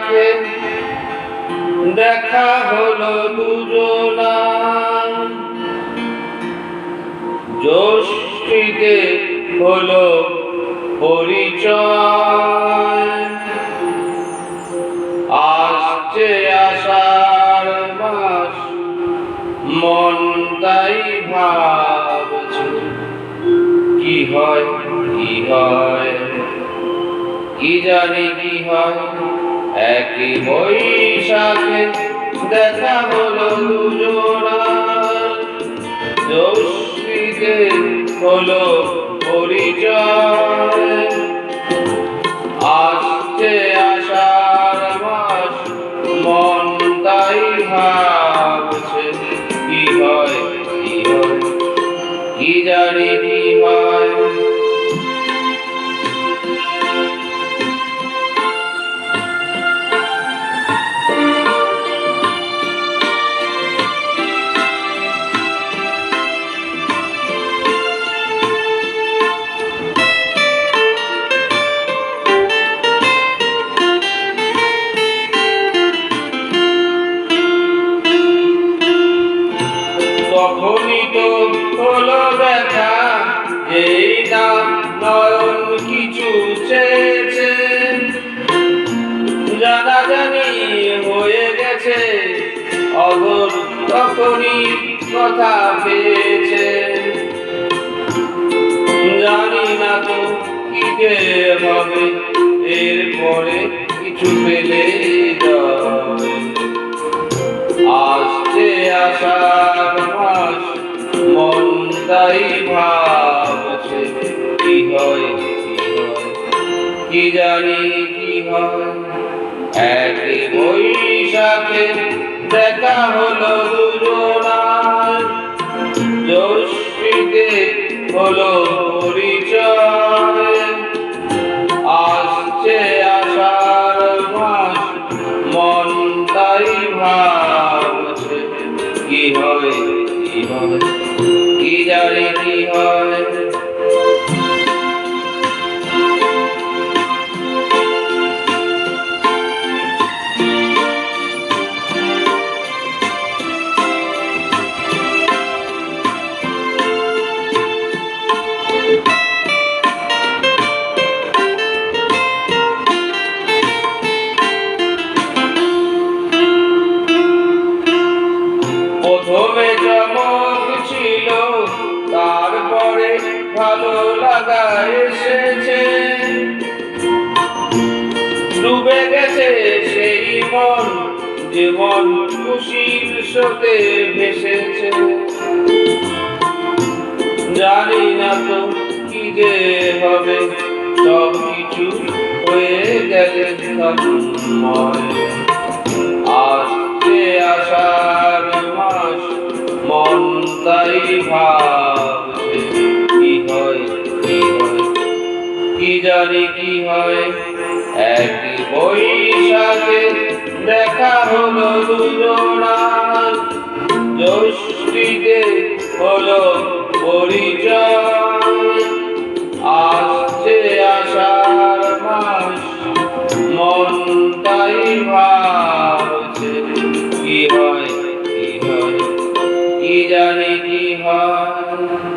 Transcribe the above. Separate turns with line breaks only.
বৈশাখে দেখা হলো দুজনা, জ্যৈষ্ঠীতে হলো পরিচয়। আসছে আষাঢ় মাস, মন তাই ভাবছে কি হয় কি হয়, কি জানি কি হয়। একই বৈশাখে দেখা হলো দুজনা, জ্যৈষ্ঠীতে হলো পরিচয়। আসছে আষাঢ় মাস, মন তাই ভাবছে কি হয় কি হয়, কি জানি কি হয়। তখনই তো হলো দেখা, এই না নয়ন কিছু চেয়েছে, জানাজানি হয়ে গেছে অঘোর, তখনই কথা পেয়েছে। জানি না তো কি যে হবে, এরপরে কিছু পেলে যাবে। আসছে আষাঢ় মাস, মন তাই ভাবছে কি হয় কি হয়, কি জানি কি হয়। একই বৈশাখে দেখা হলো দুজনার, জ্যৈষ্ঠীতে হলো পরিচয়। আসছে আষাঢ় মাস, মন তাই ভাবছে কি হয় কি হয়, কি জানি কি হয়। প্রথমে চমক ছিল, তারপরে ভালো লাগা এসেছে। ডুবে গেছে সেই মন, যে মন খুশির স্রোতে ভেসেছে। জানি না তো কি যে হবে, সব কিছু হয়ে গেলে তন্ময়। আসছে আষাঢ় মাস, মন তাই ভাবছে কি হয় কি হয়, কি জানি কি হয়। একই বৈশাখে দেখা হলো দুজনার, জ্যৈষ্ঠীতে হলো পরিচয়। আসছে আষাঢ় মাস, মন তাই ভাবছে কি হয় কি হয়, কি জানি কি হয়।